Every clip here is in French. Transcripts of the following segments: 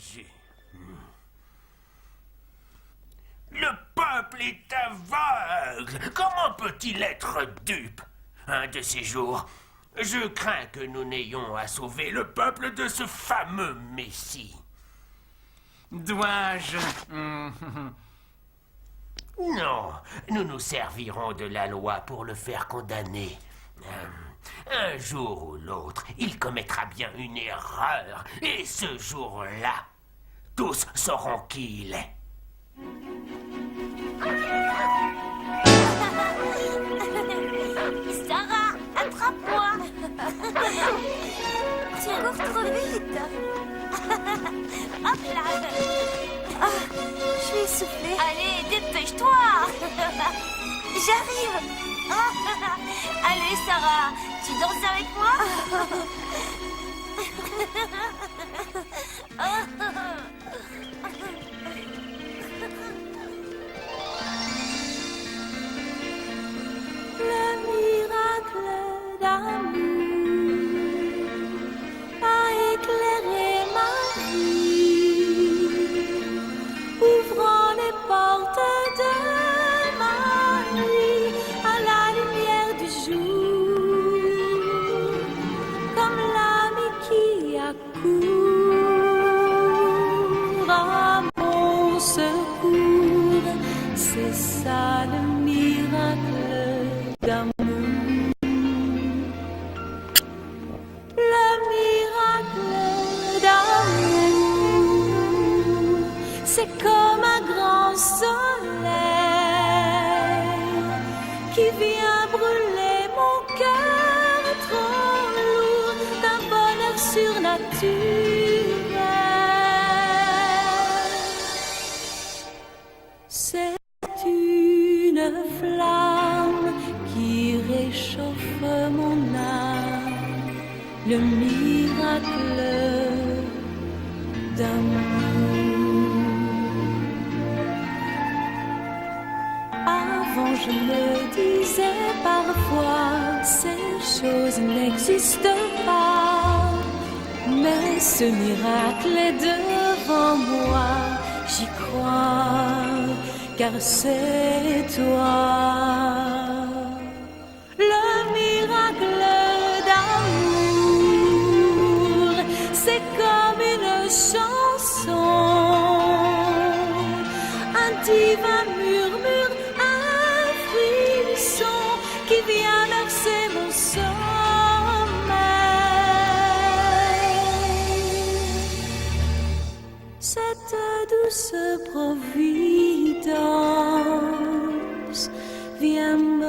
Jésus. Le peuple est aveugle. Comment peut-il être dupe? Un de ces jours, je crains que nous n'ayons à sauver le peuple de ce fameux Messie. Dois-je... Non, nous nous servirons de la loi pour le faire condamner. Un jour ou l'autre, il commettra bien une erreur. Et ce jour-là, tous sauront qui il est. Sarah, attrape-moi. Tu cours trop vite. Hop là. Ah, je suis essoufflée. Allez, dépêche-toi. J'arrive. Allez, Sarah, tu danses avec moi? Le miracle d'amour a éclairé ma vie, ouvrant les portes de ma nuit à la lumière du jour, comme l'ami qui accourt à mon secours. C'est ça le miracle d'amour. Le miracle d'amour, c'est comme un grand soleil qui vient brûler mon cœur trop lourd d'un bonheur surnaturel. C'est une flamme qui réchauffe mon âme, le miracle d'amour. Avant je me disais parfois ces choses n'existent pas, mais ce miracle est devant moi, j'y crois, car c'est toi. Le miracle d'amour, c'est comme une chanson, un divin murmure, un frisson qui vient bercer mon sommeil. Cette douce providence vient me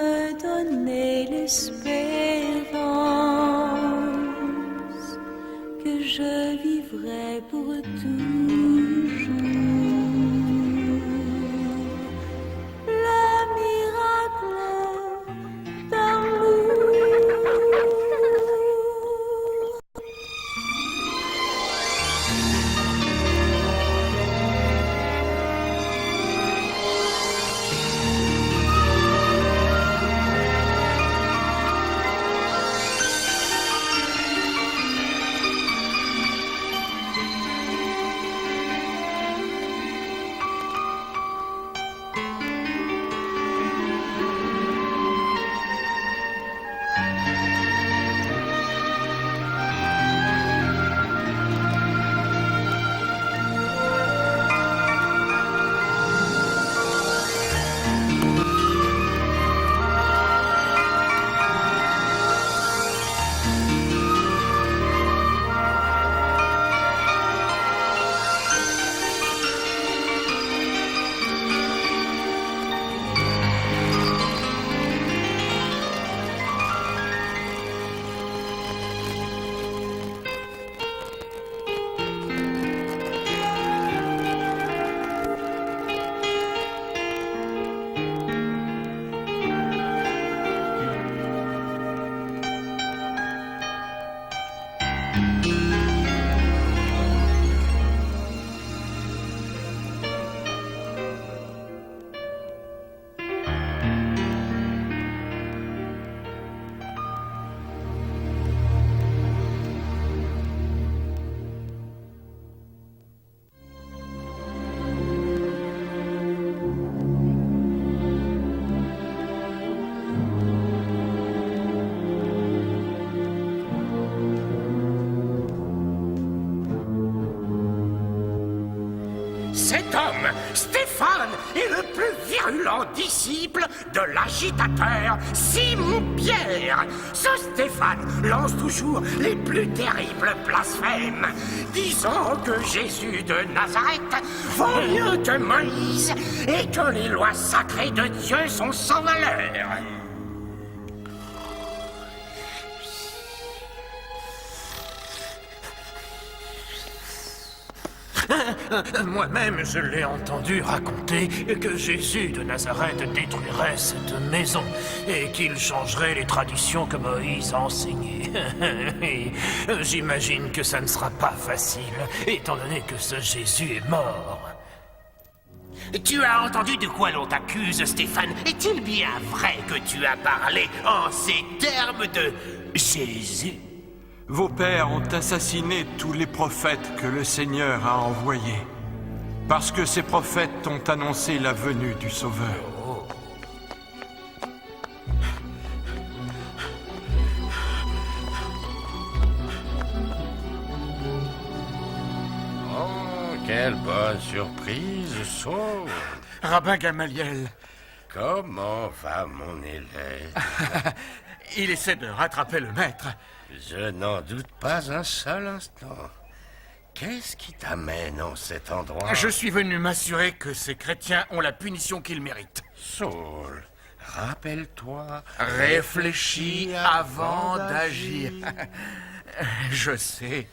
Cet homme, Stéphane, est le plus virulent disciple de l'agitateur Simon-Pierre. Ce Stéphane lance toujours les plus terribles blasphèmes, disant que Jésus de Nazareth vaut mieux que Moïse et que les lois sacrées de Dieu sont sans valeur. Moi-même, je l'ai entendu raconter que Jésus de Nazareth détruirait cette maison et qu'il changerait les traditions que Moïse a enseignées. Et j'imagine que ça ne sera pas facile, étant donné que ce Jésus est mort. Tu as entendu de quoi l'on t'accuse, Stéphane? Est-il bien vrai que tu as parlé en ces termes de Jésus? Vos pères ont assassiné tous les prophètes que le Seigneur a envoyés, parce que ces prophètes ont annoncé la venue du Sauveur. Oh, quelle bonne surprise, Saul. Rabbin Gamaliel. Comment va mon élève? Il essaie de rattraper le maître. Je n'en doute pas un seul instant. Qu'est-ce qui t'amène en cet endroit? Je suis venu m'assurer que ces chrétiens ont la punition qu'ils méritent. Saul, rappelle-toi. Réfléchis avant d'agir. Je sais.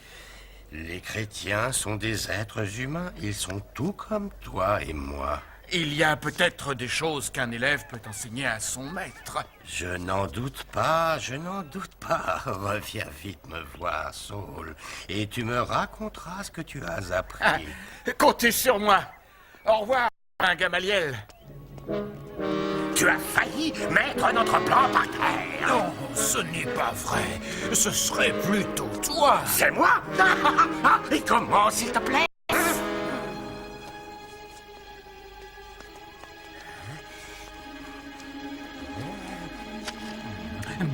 Les chrétiens sont des êtres humains. Ils sont tout comme toi et moi. Il y a peut-être des choses qu'un élève peut enseigner à son maître. Je n'en doute pas, je n'en doute pas. Reviens vite me voir, Saul, et tu me raconteras ce que tu as appris. Comptez sur moi. Au revoir, Rabbin Gamaliel. Tu as failli mettre notre plan par terre. Non, ce n'est pas vrai. Ce serait plutôt toi. C'est moi? Et comment, s'il te plaît?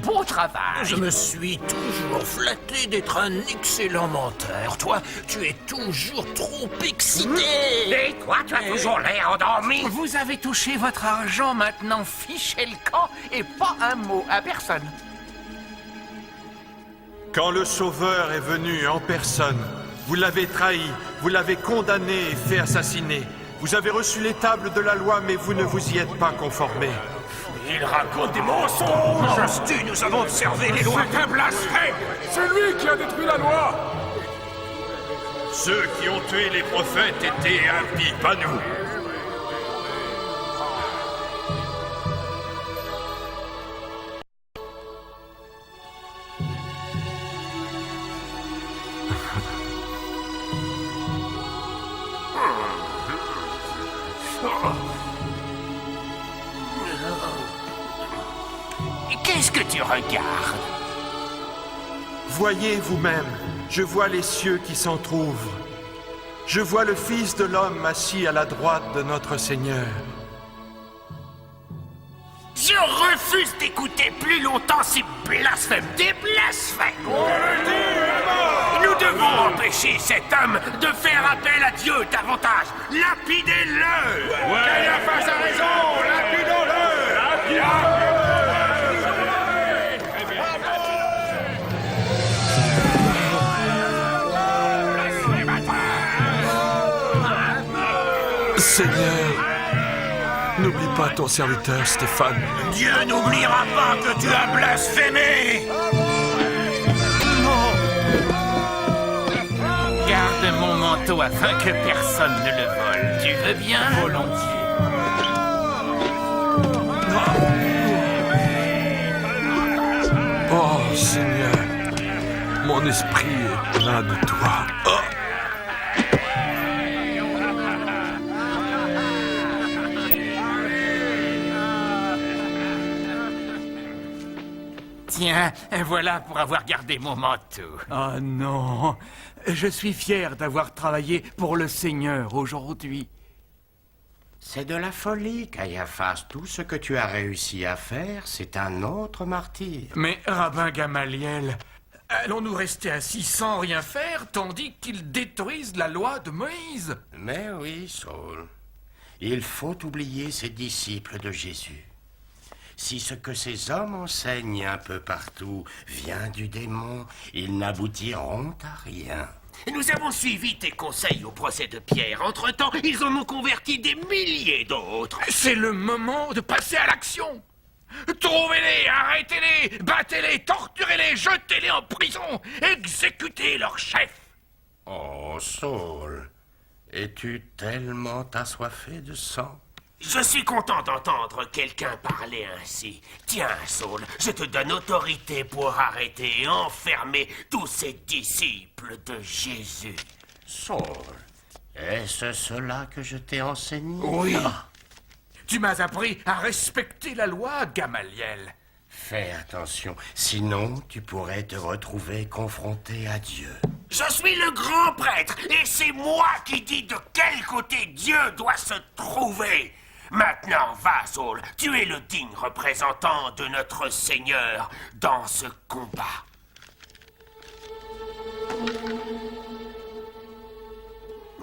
Beau travail. Je me suis toujours flatté d'être un excellent menteur. Toi, tu es toujours trop excité. Et toi, tu as toujours l'air endormi. Vous avez touché votre argent, maintenant fichez le camp et pas un mot à personne. Quand le Sauveur est venu en personne, vous l'avez trahi, vous l'avez condamné et fait assassiner. Vous avez reçu les tables de la loi, mais vous ne vous y êtes pas conformé. Il raconte des mensonges. Nous avons observé les lois. C'est un blasphème. C'est lui qui a détruit la loi. Ceux qui ont tué les prophètes étaient impies, pas nous. Qu'est-ce que tu regardes? Voyez vous-même, je vois les cieux qui s'entr'ouvrent. Je vois le Fils de l'homme assis à la droite de notre Seigneur. Je refuse d'écouter plus longtemps ces blasphèmes, des blasphèmes. Nous devons empêcher cet homme de faire appel à Dieu davantage. Lapidez-le. Caiaphas a raison. Lapidons-le. Seigneur, n'oublie pas ton serviteur Stéphane. Dieu n'oubliera pas que tu as blasphémé. Garde mon manteau afin que personne ne le vole. Tu veux bien? Volontiers. Oh Seigneur, mon esprit est plein de toi. Oh. Tiens, voilà pour avoir gardé mon manteau. Oh non, je suis fier d'avoir travaillé pour le Seigneur aujourd'hui. C'est de la folie, Caiaphas. Tout ce que tu as réussi à faire, c'est un autre martyr. Mais Rabbin Gamaliel, Allons-nous rester assis sans rien faire, tandis qu'ils détruisent la loi de Moïse? Mais oui, Saul. Il faut oublier ces disciples de Jésus. Si ce que ces hommes enseignent un peu partout vient du démon, ils n'aboutiront à rien. Nous avons suivi tes conseils au procès de Pierre. Entre-temps, ils en ont converti des milliers d'autres. C'est le moment de passer à l'action. Trouvez-les, arrêtez-les, battez-les, torturez-les, jetez-les en prison, exécutez leur chef. Oh, Saul, es-tu tellement assoiffé de sang? Je suis content d'entendre quelqu'un parler ainsi. Tiens, Saul, je te donne autorité pour arrêter et enfermer tous ces disciples de Jésus. Saul, est-ce cela que je t'ai enseigné? Oui. Tu m'as appris à respecter la loi, Gamaliel. Fais attention, sinon tu pourrais te retrouver confronté à Dieu. Je suis le grand prêtre et c'est moi qui dis de quel côté Dieu doit se trouver. Maintenant, va, Saul, tu es le digne représentant de notre Seigneur dans ce combat.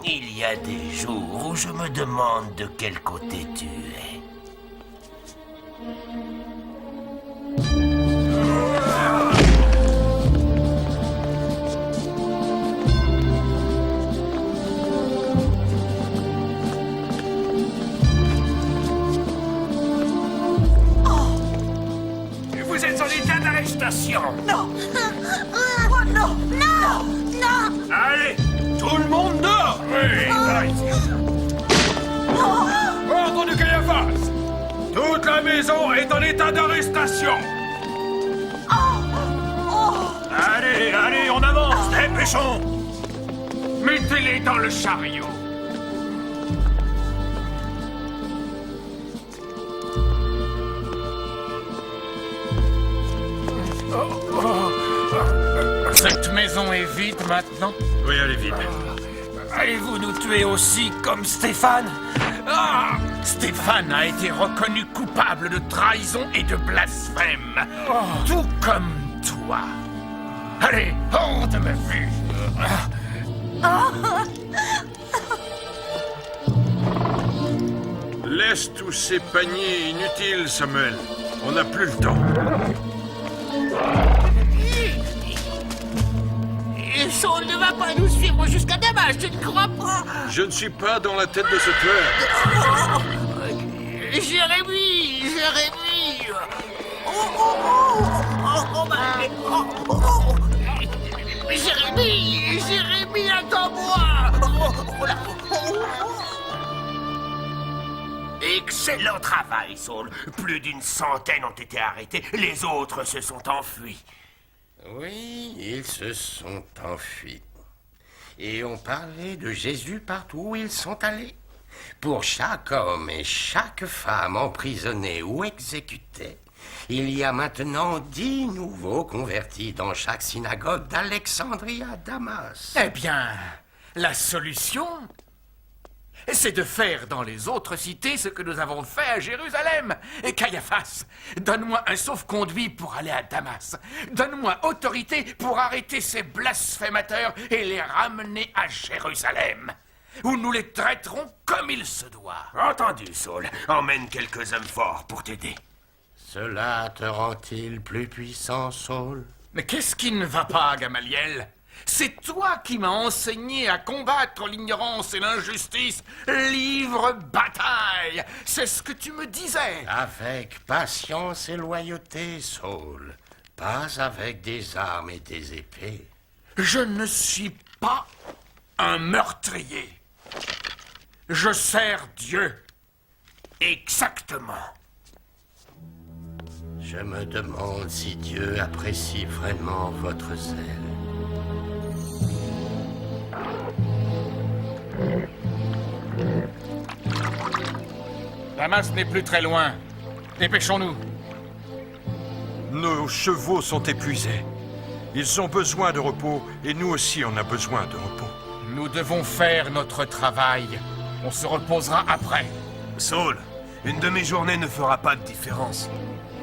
Il y a des jours où je me demande de quel côté tu es. Vous êtes en état d'arrestation. Non. Oh non. Non. Non. Allez, tout le monde dort. Oui, Ordre de Caiaphas! Toute la maison est en état d'arrestation! Allez, allez, on avance, dépêchons. Mettez-les dans le chariot. Cette maison est vide maintenant. Oui, elle est vide. Allez-vous nous tuer aussi comme Stéphane? Ah! Stéphane a été reconnu coupable de trahison et de blasphème. Tout comme toi. Allez, hors de ma vue. Laisse tous ces paniers inutiles, Samuel. On n'a plus le temps. Saul ne va pas nous suivre jusqu'à Damas, je ne crois pas. Je ne suis pas dans la tête de ce tueur. Jérémie. Jérémie, attends-moi. Excellent travail, Saul. Plus d'une centaine ont été arrêtés. Les autres se sont enfuis. Oui, ils se sont enfuis. Et on parlait de Jésus partout où ils sont allés. Pour chaque homme et chaque femme emprisonnés ou exécutés, il y a maintenant 10 nouveaux convertis dans chaque synagogue d'Alexandrie à Damas. Eh bien, la solution, c'est de faire dans les autres cités ce que nous avons fait à Jérusalem. Et Caiaphas, donne-moi un sauf-conduit pour aller à Damas. Donne-moi autorité pour arrêter ces blasphémateurs et les ramener à Jérusalem, où nous les traiterons comme il se doit. Entendu, Saul. Emmène quelques hommes forts pour t'aider. Cela te rend-il plus puissant, Saul? Mais qu'est-ce qui ne va pas, Gamaliel? C'est toi qui m'as enseigné à combattre l'ignorance et l'injustice. Livre bataille. C'est ce que tu me disais. Avec patience et loyauté, Saul. Pas avec des armes et des épées. Je ne suis pas un meurtrier. Je sers Dieu. Exactement. Je me demande si Dieu apprécie vraiment votre zèle. Damas n'est plus très loin. Dépêchons-nous. Nos chevaux sont épuisés. Ils ont besoin de repos, et nous aussi on a besoin de repos. Nous devons faire notre travail. On se reposera après. Saul, une demi-journée ne fera pas de différence.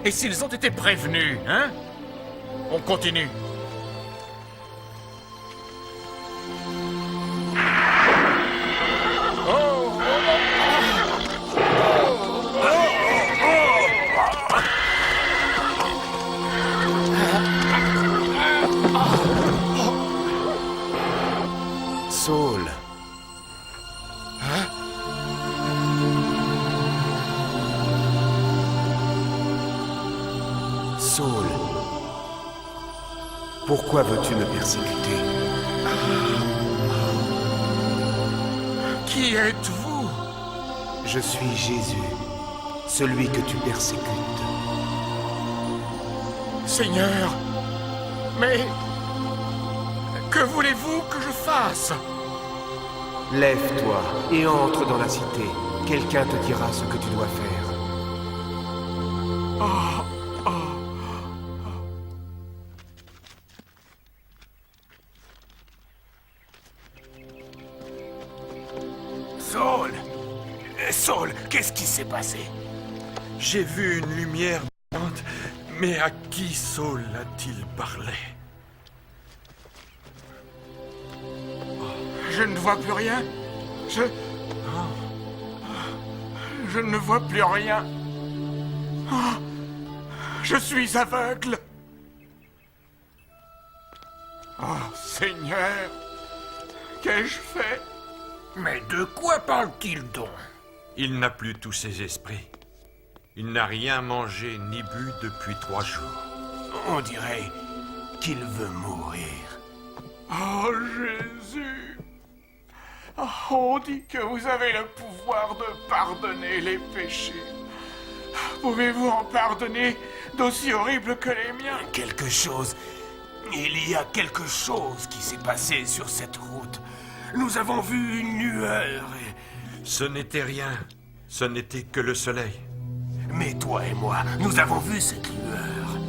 Et s'ils ont été prévenus, hein? On continue. Pourquoi veux-tu me persécuter? Qui êtes-vous? Je suis Jésus, celui que tu persécutes. Seigneur, mais que voulez-vous que je fasse? Lève-toi et entre dans la cité. Quelqu'un te dira ce que tu dois faire. Saul, qu'est-ce qui s'est passé? J'ai vu une lumière brillante, mais à qui Saul a-t-il parlé? Je ne vois plus rien. Je ne vois plus rien. Oh, je suis aveugle. Oh, Seigneur, qu'ai-je fait? Mais de quoi parle-t-il donc? Il n'a plus tous ses esprits. Il n'a rien mangé ni bu depuis 3 jours. On dirait qu'il veut mourir. Oh, Jésus! Oh, on dit que vous avez le pouvoir de pardonner les péchés. Pouvez-vous en pardonner d'aussi horribles que les miens? Il y a quelque chose qui s'est passé sur cette route. Nous avons vu une lueur et... Ce n'était rien. Ce n'était que le soleil. Mais toi et moi, nous avons vu cette lueur.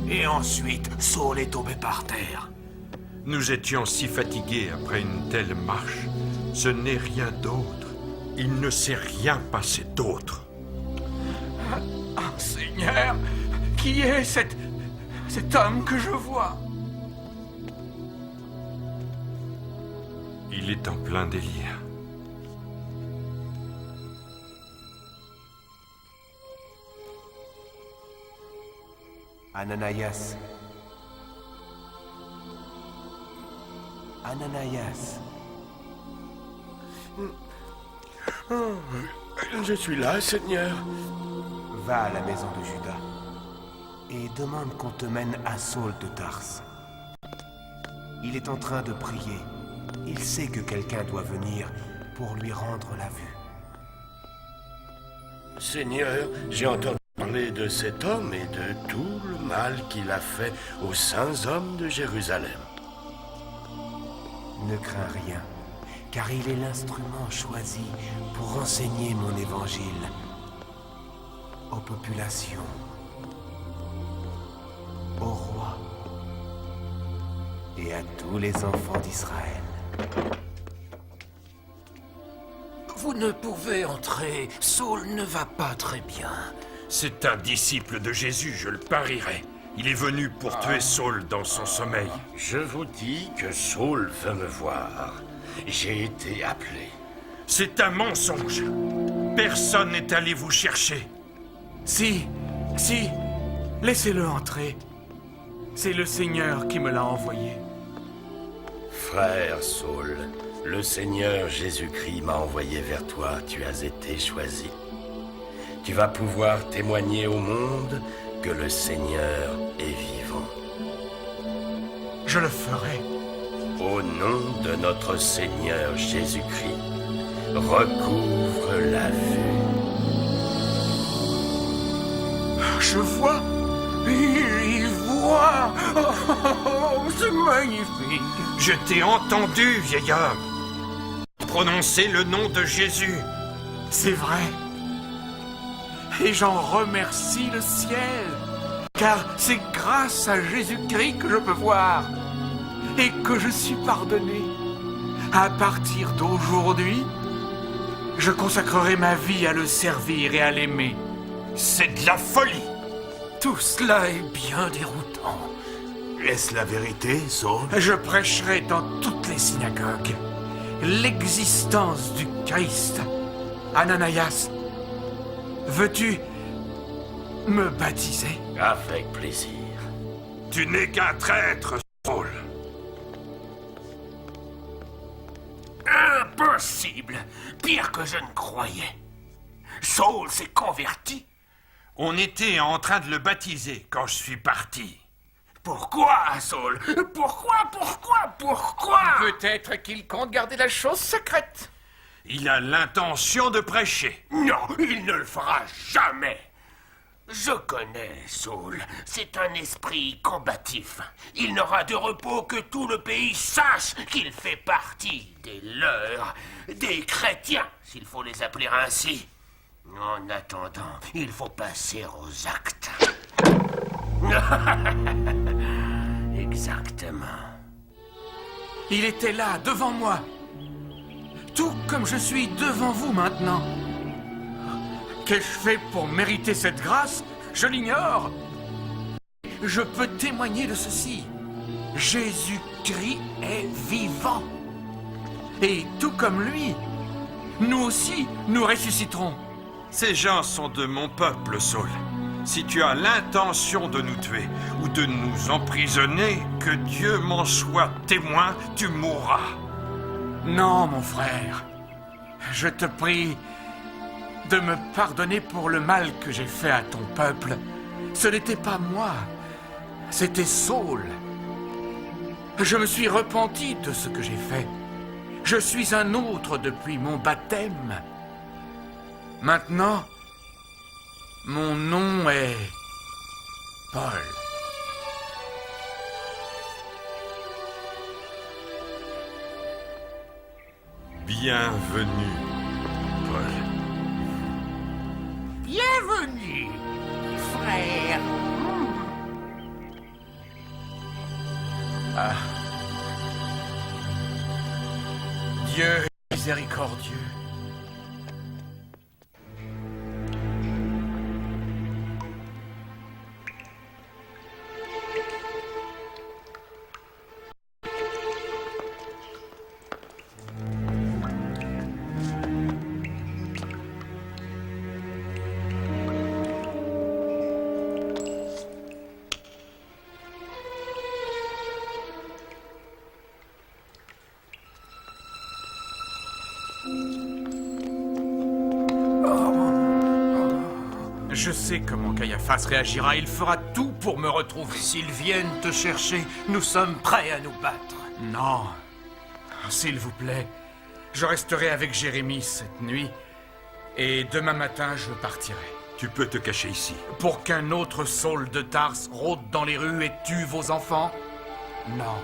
Et ensuite, Saul est tombé par terre. Nous étions si fatigués après une telle marche. Ce n'est rien d'autre. Il ne s'est rien passé d'autre. Seigneur, qui est cet homme que je vois? Il est en plein délire. Ananias. Ananias. Je suis là, Seigneur. Va à la maison de Judas et demande qu'on te mène à Saul de Tarse. Il est en train de prier. Il sait que quelqu'un doit venir pour lui rendre la vue. Seigneur, j'ai entendu parler de cet homme et de tout le mal qu'il a fait aux saints hommes de Jérusalem. Ne crains rien, car il est l'instrument choisi pour enseigner mon évangile aux populations, aux rois et à tous les enfants d'Israël. Vous ne pouvez entrer. Saul ne va pas très bien. C'est un disciple de Jésus, je le parierais. Il est venu pour tuer Saul dans son sommeil. Je vous dis que Saul veut me voir. J'ai été appelé. C'est un mensonge. Personne n'est allé vous chercher. Si, laissez-le entrer. C'est le Seigneur qui me l'a envoyé. Frère Saul, le Seigneur Jésus-Christ m'a envoyé vers toi. Tu as été choisi. Tu vas pouvoir témoigner au monde que le Seigneur est vivant. Je le ferai. Au nom de notre Seigneur Jésus-Christ, recouvre la vue. Je vois. Il voit. Oh, c'est magnifique. Je t'ai entendu, vieil homme. Prononcer le nom de Jésus. C'est vrai. Et j'en remercie le ciel, car c'est grâce à Jésus-Christ que je peux voir et que je suis pardonné. À partir d'aujourd'hui, je consacrerai ma vie à le servir et à l'aimer. C'est de la folie. Tout cela est bien déroutant. Est-ce la vérité, Saul? Je prêcherai dans toutes les synagogues l'existence du Christ. Ananias, veux-tu me baptiser? Avec plaisir. Tu n'es qu'un traître, Saul. Impossible! Pire que je ne croyais. Saul s'est converti. On était en train de le baptiser quand je suis parti. Pourquoi, Saul? Pourquoi? Peut-être qu'il compte garder la chose secrète. Il a l'intention de prêcher. Non, il ne le fera jamais. Je connais Saul. C'est un esprit combatif. Il n'aura de repos que tout le pays sache qu'il fait partie des leurs, des chrétiens, s'il faut les appeler ainsi. En attendant, il faut passer aux actes. Exactement. Il était là, devant moi. Tout comme je suis devant vous maintenant. Qu'ai-je fait pour mériter cette grâce? Je l'ignore. Je peux témoigner de ceci. Jésus-Christ est vivant. Et tout comme lui, nous aussi, nous ressusciterons. Ces gens sont de mon peuple, Saul. Si tu as l'intention de nous tuer ou de nous emprisonner, que Dieu m'en soit témoin, tu mourras. Non, mon frère. Je te prie de me pardonner pour le mal que j'ai fait à ton peuple. Ce n'était pas moi, c'était Saul. Je me suis repenti de ce que j'ai fait. Je suis un autre depuis mon baptême. Maintenant, mon nom est Paul. Bienvenue, Paul. Bienvenue, frère. Dieu est miséricordieux. Je sais comment Caiaphas réagira. Il fera tout pour me retrouver. S'ils viennent te chercher, nous sommes prêts à nous battre. Non. S'il vous plaît, je resterai avec Jérémie cette nuit. Et demain matin, je partirai. Tu peux te cacher ici. Pour qu'un autre Saul de Tarse rôde dans les rues et tue vos enfants? Non.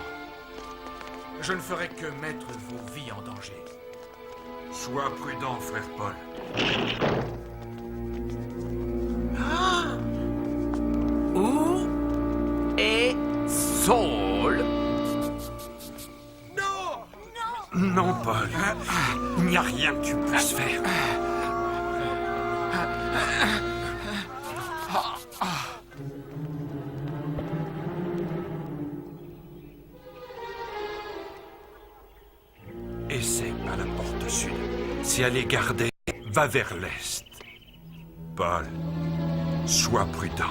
Je ne ferai que mettre vos vies en danger. Sois prudent, frère Paul. Où est Saul? Non, Paul. Il n'y a rien que tu puisses faire. Essaie par la porte sud. Si elle est gardée, va vers l'est. Paul, sois prudent.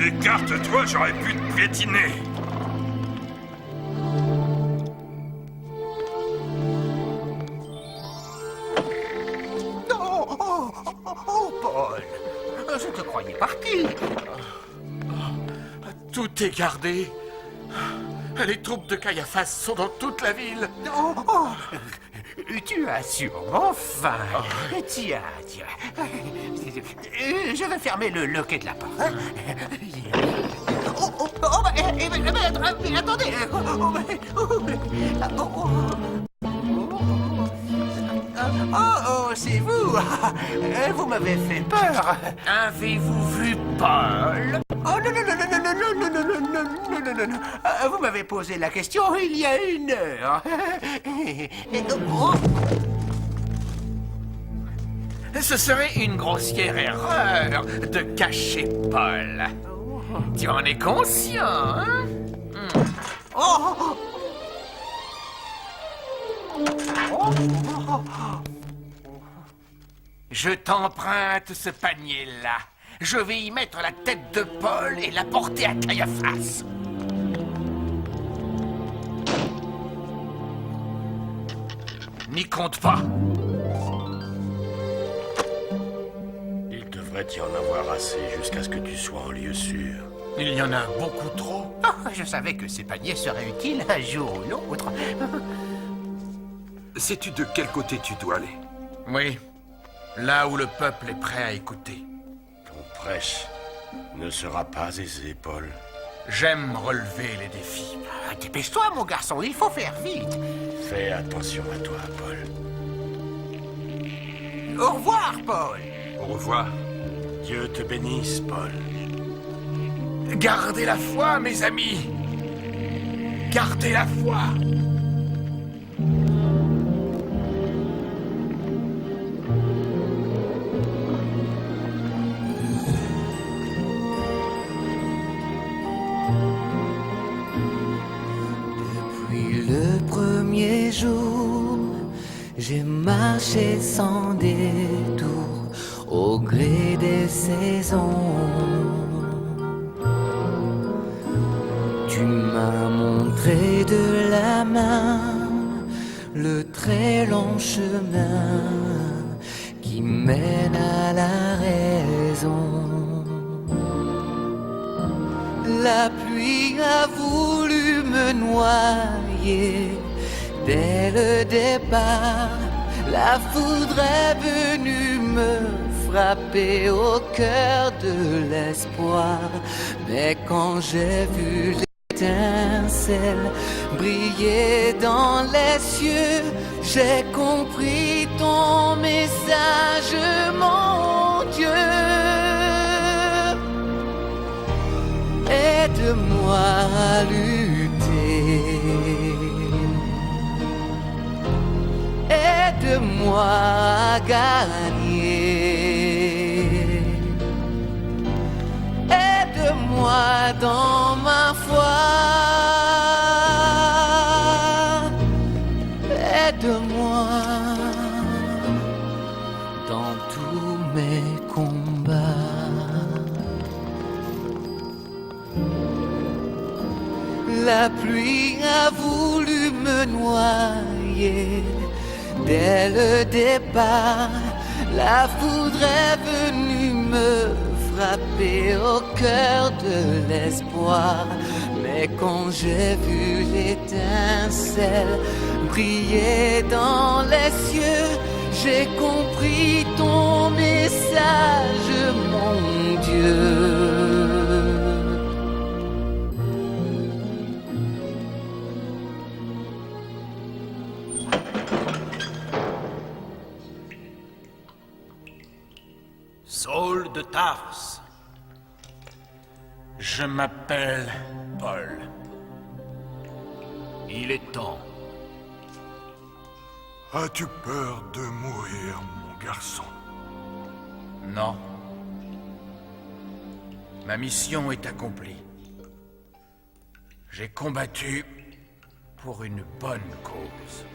Écarte-toi, j'aurais pu te piétiner. Non! Oh, Paul! Je te croyais parti. Tout est gardé. Les troupes de Caiaphas sont dans toute la ville. Tu as sûrement faim. Tiens. Je vais fermer le loquet de la porte. Mais attendez. Oh, c'est vous. Vous m'avez fait peur. Avez-vous vu Paul? Oh non. Vous m'avez posé la question il y a 1 heure. Ce serait une grossière erreur de cacher Paul. Tu en es conscient, hein? Je t'emprunte ce panier-là. Je vais y mettre la tête de Paul et la porter à Caiaphas. N'y compte pas. Il devrait y en avoir assez jusqu'à ce que tu sois en lieu sûr. Il y en a beaucoup trop. Je savais que ces paniers seraient utiles un jour ou l'autre. Sais-tu de quel côté tu dois aller? Oui, là où le peuple est prêt à écouter. Ton prêche ne sera pas aisé, Paul. J'aime relever les défis. Dépêche-toi, mon garçon, il faut faire vite. Fais attention à toi, Paul. Au revoir, Paul. Au revoir. Dieu te bénisse, Paul. Gardez la foi, mes amis. Gardez la foi. Depuis le premier jour, j'ai marché sans détour au gré des saisons. Tu m'as montré de la main le très long chemin qui mène à la raison. La pluie a voulu me noyer dès le départ. La foudre est venue me frapper au cœur de l'espoir. Mais quand j'ai vu l'étincelle briller dans les cieux, j'ai compris ton message, mon Dieu. Aide-moi à lutter. Aide-moi à gagner. Aide-moi dans ma foi. Aide-moi dans tous mes combats. La pluie a voulu me noyer dès le départ. La foudre est venue me frapper au cœur de l'espoir. Mais quand j'ai vu l'étincelle briller dans les cieux, j'ai compris ton message, mon Dieu. Saul de Tarse. Je m'appelle Paul. Il est temps. As-tu peur de mourir, mon garçon? Non. Ma mission est accomplie. J'ai combattu pour une bonne cause.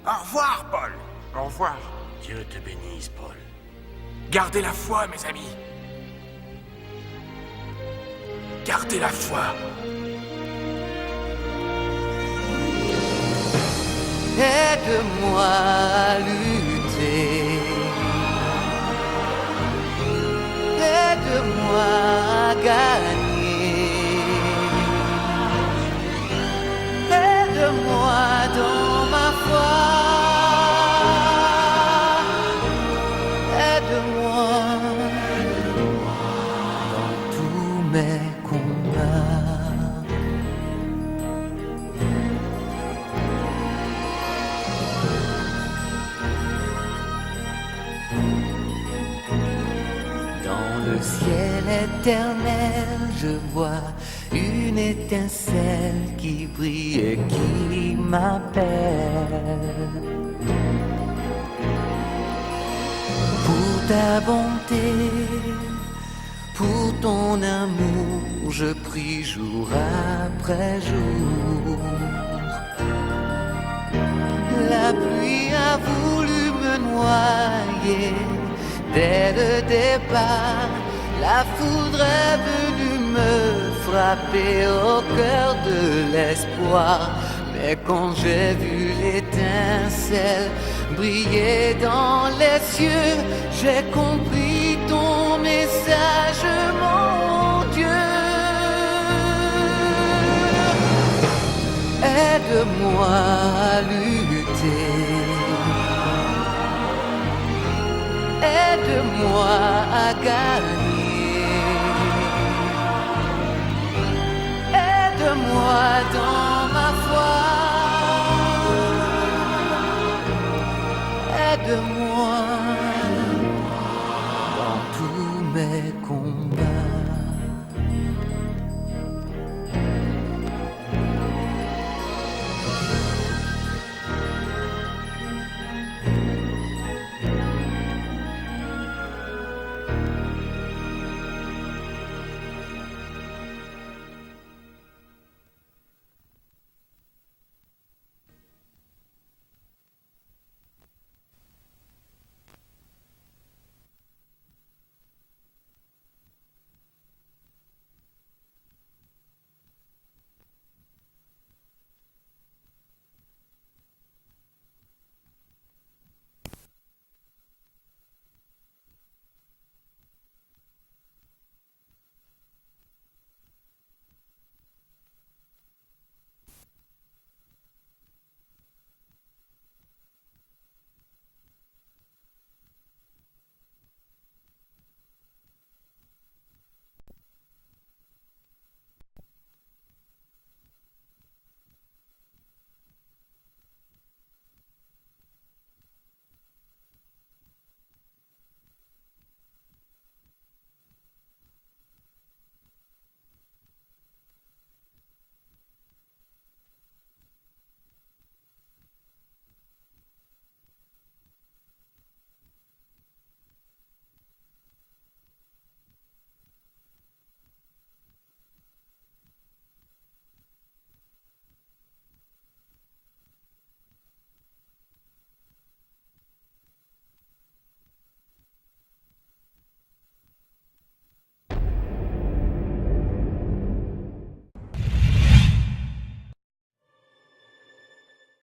Au revoir, Paul. Au revoir. Dieu te bénisse, Paul. Gardez la foi, mes amis. Gardez la foi. Aide-moi à lutter. Aide-moi à gagner. Aide-moi le ciel éternel, je vois une étincelle qui brille et qui m'appelle. Pour ta bonté, pour ton amour, je prie jour après jour. La pluie a voulu me noyer dès le départ. La foudre est venue me frapper au cœur de l'espoir. Mais quand j'ai vu l'étincelle briller dans les cieux, j'ai compris ton message, mon Dieu. Aide-moi à lutter. Aide-moi à gagner. Aide-moi dans ma foi. Aide-moi.